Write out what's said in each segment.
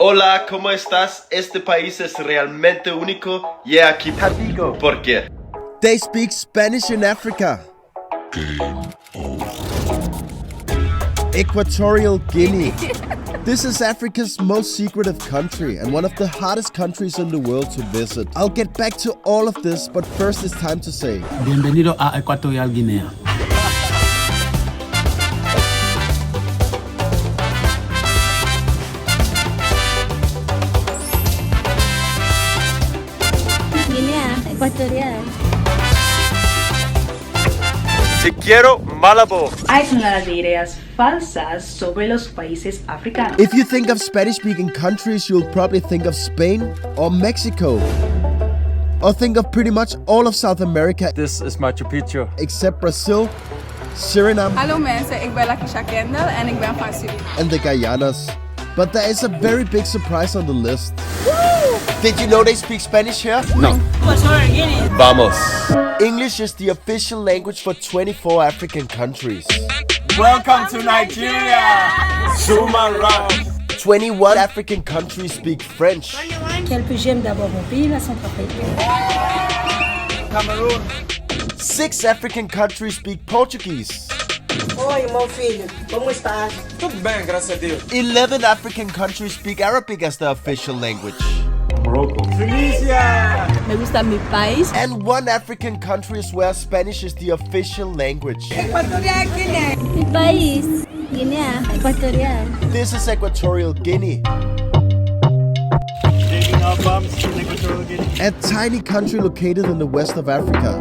Hola, ¿cómo estás? Este país es realmente único y aquí te digo por qué. They speak Spanish in Africa. Equatorial Guinea. This is Africa's most secretive country and one of the hottest countries in the world to visit. I'll get back to all of this, but first it's time to say Bienvenido a Equatorial Guinea. Guinea Ecuatorial. Te quiero, Malabo. Hay toneladas de ideas falsas sobre los países africanos. if you think of Spanish-speaking countries, you'll probably think of Spain or Mexico. Or think of pretty much all of South America This is Machu Picchu. except Brazil, Suriname, Hallo mensen, ik ben Lakisha Kendall en ik ben van Suriname. and the Guyanas. But there is a very big surprise on the list. Did you know they speak Spanish here? No. Vamos. English is the official language for 24 African countries. Welcome to Nigeria. Zuma rock. 21 African countries speak French. Quelques j'aime d'abord mon pays, la Centrafrique. Cameroon. 6 African countries speak Portuguese. Oi, meu filho, como estás? Tudo bem, graças a Deus. 11 African countries speak Arabic as their official language. Morocco. Tunisia. Me gusta mi país. And 1 African country is where Spanish is the official language. Equatorial Guinea. Mi país, Guinea Ecuatorial. This is Equatorial Guinea, Taking our bumps in Equatorial Guinea. a tiny country located in the west of Africa.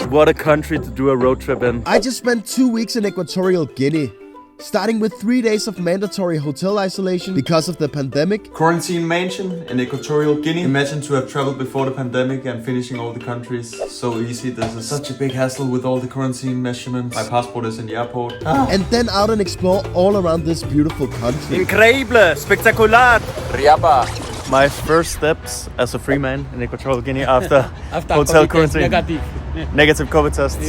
What a country to do a road trip in. I just spent 2 weeks in Equatorial Guinea, starting with 3 days of mandatory hotel isolation because of the pandemic, Quarantine mansion in Equatorial Guinea. Imagine to have traveled before the pandemic and finishing all the countries so easy. This is such a big hassle with all the quarantine measurements. My passport is in the airport. and then out and explore all around this beautiful country. Increíble, spectacular. Riapa. My first steps as a free man in Equatorial Guinea after hotel quarantine. Negative COVID test.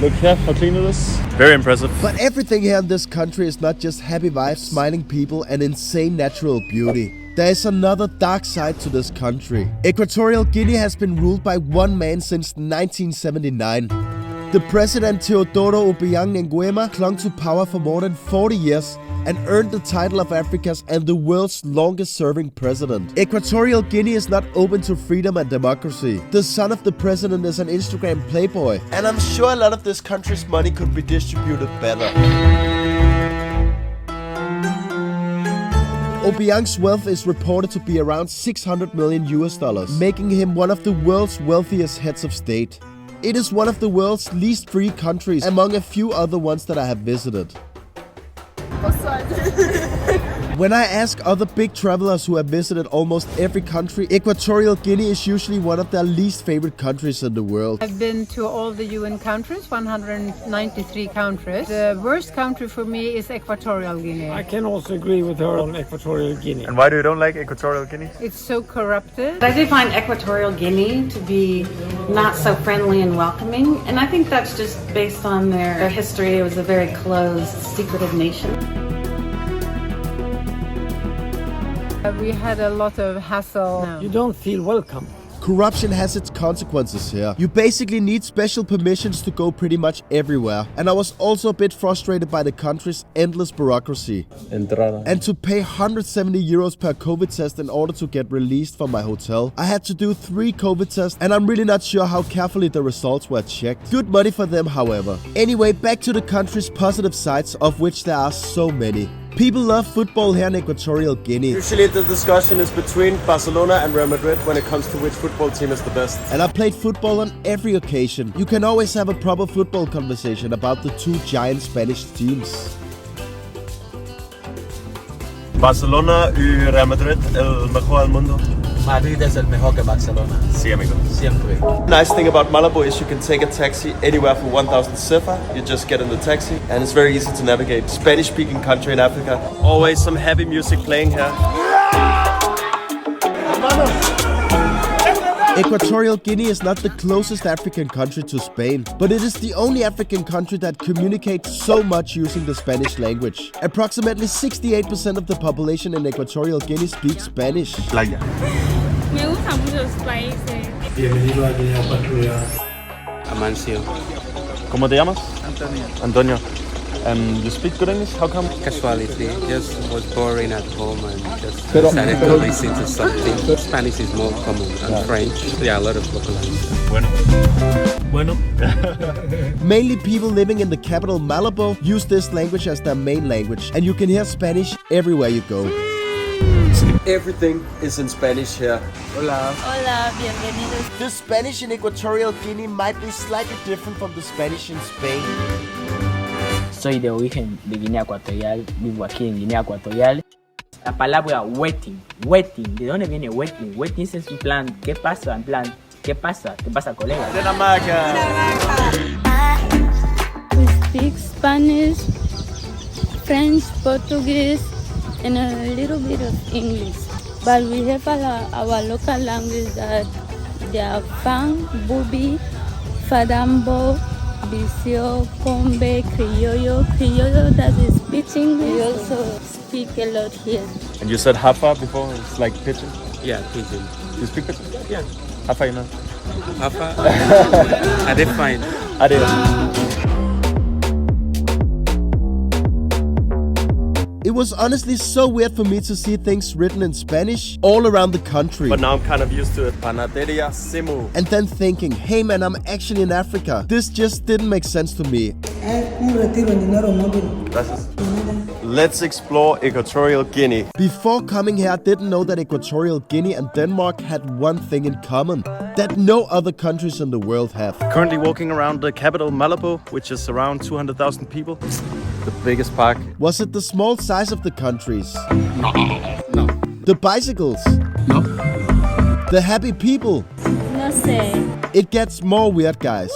Look here, how clean it is. Very impressive. But everything here in this country is not just happy vibes, smiling people, and insane natural beauty. There is another dark side to this country. Equatorial Guinea has been ruled by one man since 1979. The president Teodoro Obiang Nguema clung to power for more than 40 years and earned the title of Africa's and the world's longest serving president. Equatorial Guinea is not open to freedom and democracy. The son of the president is an Instagram playboy, and I'm sure a lot of this country's money could be distributed better. Obiang's wealth is reported to be around 600 million US dollars, making him one of the world's wealthiest heads of state. It is one of the world's least free countries among a few other ones that I have visited. When I ask other big travelers who have visited almost every country, Equatorial Guinea is usually one of their least favorite countries in the world. I've been to all the UN countries, 193 countries. The worst country for me is Equatorial Guinea. I can also agree with her on Equatorial Guinea. And why do you don't like Equatorial Guinea? It's so corrupted. I do find Equatorial Guinea to be not so friendly and welcoming, and I think that's just based on their history. It was a very closed, secretive nation. We had a lot of hassle. You don't feel welcome. Corruption has its consequences here. You basically need special permissions to go pretty much everywhere. And I was also a bit frustrated by the country's endless bureaucracy. Entrada. And to pay 170 euros per COVID test in order to get released from my hotel, I had to do 3 COVID tests, and I'm really not sure how carefully the results were checked. Good money for them, however. Anyway, back to the country's positive sides, of which there are so many. People love football here in Equatorial Guinea. Usually the discussion is between Barcelona and Real Madrid when it comes to which football team is the best. And I played football on every occasion. You can always have a proper football conversation about the 2 giant Spanish teams. Barcelona y Real Madrid, el mejor del mundo. Madrid es el mejor que Barcelona. Sí, amigo. Siempre. Nice thing about Malabo is you can take a taxi anywhere for 1,000 sefa. You just get in the taxi and it's very easy to navigate. Spanish speaking country in Africa. Always some heavy music playing here. Equatorial Guinea is not the closest African country to Spain, but it is the only African country that communicates so much using the Spanish language. Approximately 68% of the population in Equatorial Guinea speaks Spanish. Playa. Me gustan mucho los países. Bienvenido a Guinea Ecuatorial. Amancio. ¿Cómo te llamas? Antonio. Antonio. And you speak good English? How come? Casuality. Just was boring at home and just decided to listen to something. Spanish is more common and French. There are a lot of local languages. Bueno. Mainly people living in the capital Malabo use this language as their main language, and you can hear Spanish everywhere you go. Everything is in Spanish here. Hola. Hola, bienvenidos. The Spanish in Equatorial Guinea might be slightly different from the Spanish in Spain. Soy de origen de Guinea Ecuatorial, vivo aquí en Guinea Ecuatorial. La palabra waiting, ¿de dónde viene waiting? Waiting es en plan, ¿qué pasa? En plan, ¿qué pasa? ¿Qué pasa, colega? We speak Spanish, French, Portuguese, and a little bit of English. But we have our local language that they are Fang, Bubi, Fadambo, Bisio, Combe, Criollo. Criollo that is speak English. We also speak a lot here. And you said Hafa before? It's like pigeon? Yeah, pigeon. You speak pigeon? Yeah. Hafa, you know? Hafa? I define. It was honestly so weird for me to see things written in Spanish all around the country. But now I'm kind of used to it. Panaderia Simu. And then thinking, hey man, I'm actually in Africa. This just didn't make sense to me. Let's explore Equatorial Guinea. Before coming here, I didn't know that Equatorial Guinea and Denmark had one thing in common that no other countries in the world have. Currently walking around the capital Malabo, which is around 200,000 people. The biggest park. Was it the small size of the countries? No. The bicycles? No. The happy people? No sé. It gets more weird, guys.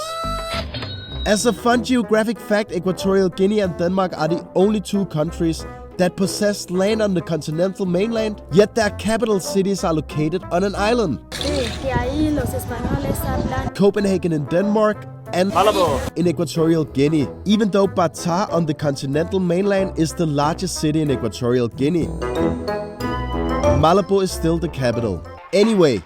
As a fun geographic fact, Equatorial Guinea and Denmark are the only two countries that possess land on the continental mainland, yet their capital cities are located on an island. Copenhagen in Denmark and Malabo in Equatorial Guinea, even though Bata on the continental mainland is the largest city in Equatorial Guinea. Malabo is still the capital. Anyway,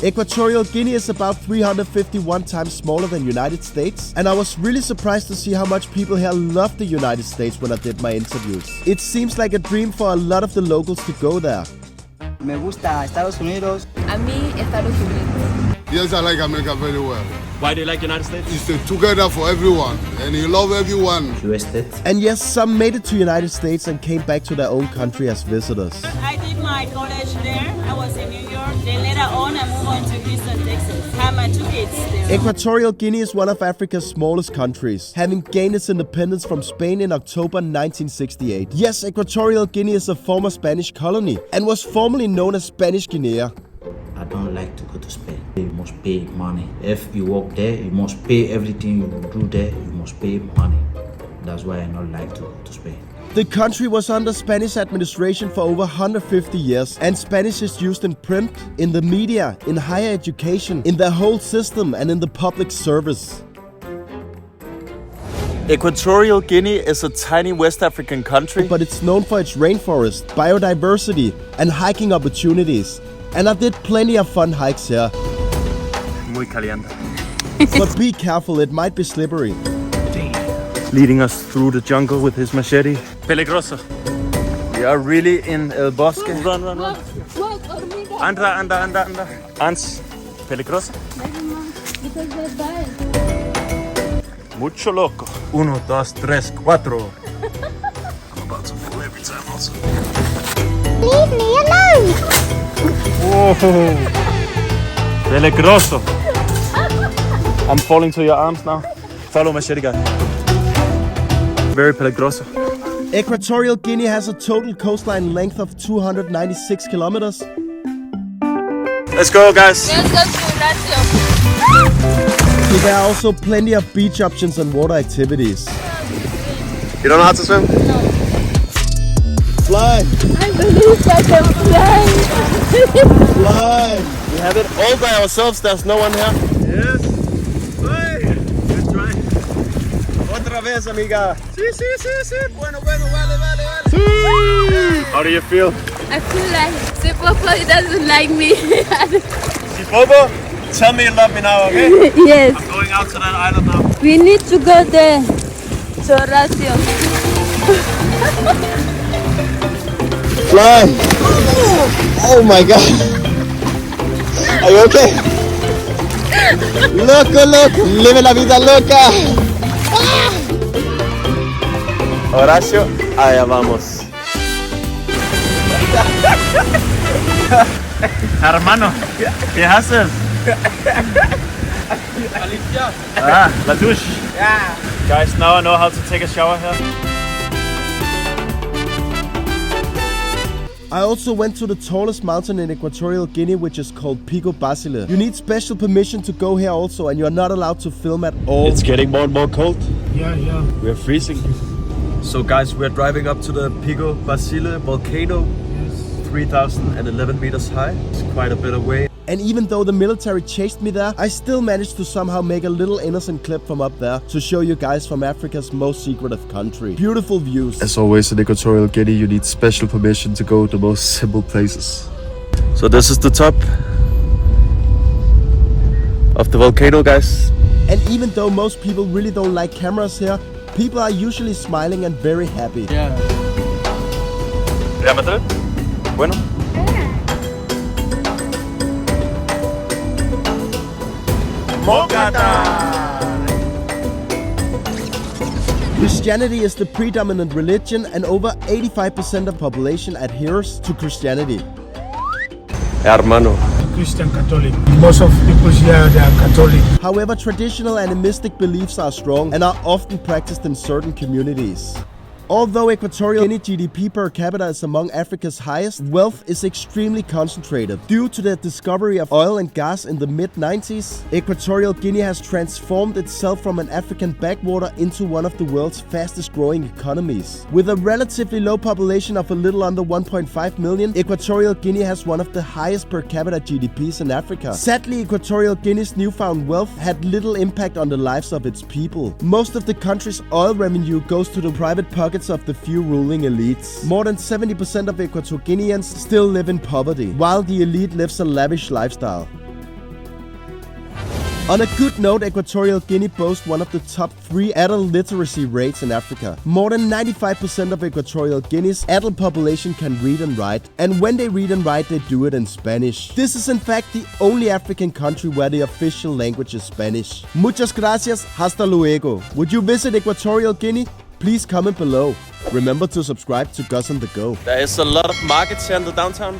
Equatorial Guinea is about 351 times smaller than United States, and I was really surprised to see how much people here love the United States when I did my interviews. It seems like a dream for a lot of the locals to go there. Me gusta Estados Unidos. A mí, Estados Unidos. Yes, I like America very well. Why do you like United States? It's together for everyone, and you love everyone. And yes, some made it to United States and came back to their own country as visitors. I did my college there. I was in New York. Then later on, I moved on to Houston, Texas. I had my 2 kids there. Equatorial Guinea is one of Africa's smallest countries, having gained its independence from Spain in October 1968. Yes, Equatorial Guinea is a former Spanish colony and was formerly known as Spanish Guinea. I don't like to go to Spain. You must pay money. If you work there, you must pay everything you do there. You must pay money. That's why I don't like to go to Spain. The country was under Spanish administration for over 150 years, and Spanish is used in print, in the media, in higher education, in the whole system, and in the public service. Equatorial Guinea is a tiny West African country, but it's known for its rainforest, biodiversity, and hiking opportunities. And I did plenty of fun hikes here. Muy caliente. But be careful, it might be slippery. Leading us through the jungle with his machete. Peligroso. We are really in El Bosque. Run. Anda. Ants. Peligroso. Mucho loco. 1, 2, 3, 4. I'm about to fall every time also. Leave me alone! Whoa. Peligroso. I'm falling to your arms now. Follow machete guy. Very peligroso. Equatorial Guinea has a total coastline length of 296 kilometers. Let's go, guys. There are also plenty of beach options and water activities. You don't know how to swim? No. Fly! I believe I can fly! Fly! We have it all by ourselves. There's no one here. Yes. Good try. Otra vez, amiga. Sí. Bueno, vale. Sí. How do you feel? I feel like Sipopo doesn't like me. Sipopo, tell me you love me now, okay? Yes. I'm going out to that island now. We need to go there. Horacio. Fly! Oh my god! Are you okay? Loco! Live la vida loca! Horacio, allá vamos. Hermano, ¿qué haces? La douche. Yeah. Guys, now I know how to take a shower here. I also went to the tallest mountain in Equatorial Guinea, which is called Pico Basile. You need special permission to go here also, and you're not allowed to film at all. It's getting more and more cold. Yeah. We're freezing. So guys, we're driving up to the Pico Basile volcano. 3,011 meters high. It's quite a bit away. And even though the military chased me there, I still managed to somehow make a little innocent clip from up there to show you guys from Africa's most secretive country. Beautiful views. As always in Equatorial Guinea, you need special permission to go to the most simple places. So this is the top of the volcano, guys. And even though most people really don't like cameras here, people are usually smiling and very happy. Yeah. Diámetro. Bueno. Christianity is the predominant religion, and over 85% of the population adheres to Christianity. Hermano. Christian Catholic. Most of people here, they are Catholic. However, traditional animistic beliefs are strong and are often practiced in certain communities. Although Equatorial Guinea GDP per capita is among Africa's highest, wealth is extremely concentrated. Due to the discovery of oil and gas in the mid-90s, Equatorial Guinea has transformed itself from an African backwater into one of the world's fastest growing economies. With a relatively low population of a little under 1.5 million, Equatorial Guinea has one of the highest per capita GDPs in Africa. Sadly, Equatorial Guinea's newfound wealth had little impact on the lives of its people. Most of the country's oil revenue goes to the private pockets of the few ruling elites. More than 70% of Equatorial Guineans still live in poverty, while the elite lives a lavish lifestyle. On a good note, Equatorial Guinea boasts one of the top 3 adult literacy rates in Africa. More than 95% of Equatorial Guinea's adult population can read and write, and when they read and write, they do it in Spanish. This is in fact the only African country where the official language is Spanish. Muchas gracias, hasta luego. Would you visit Equatorial Guinea? Please comment below. Remember to subscribe to Gus on the Go. There is a lot of markets here in the downtown.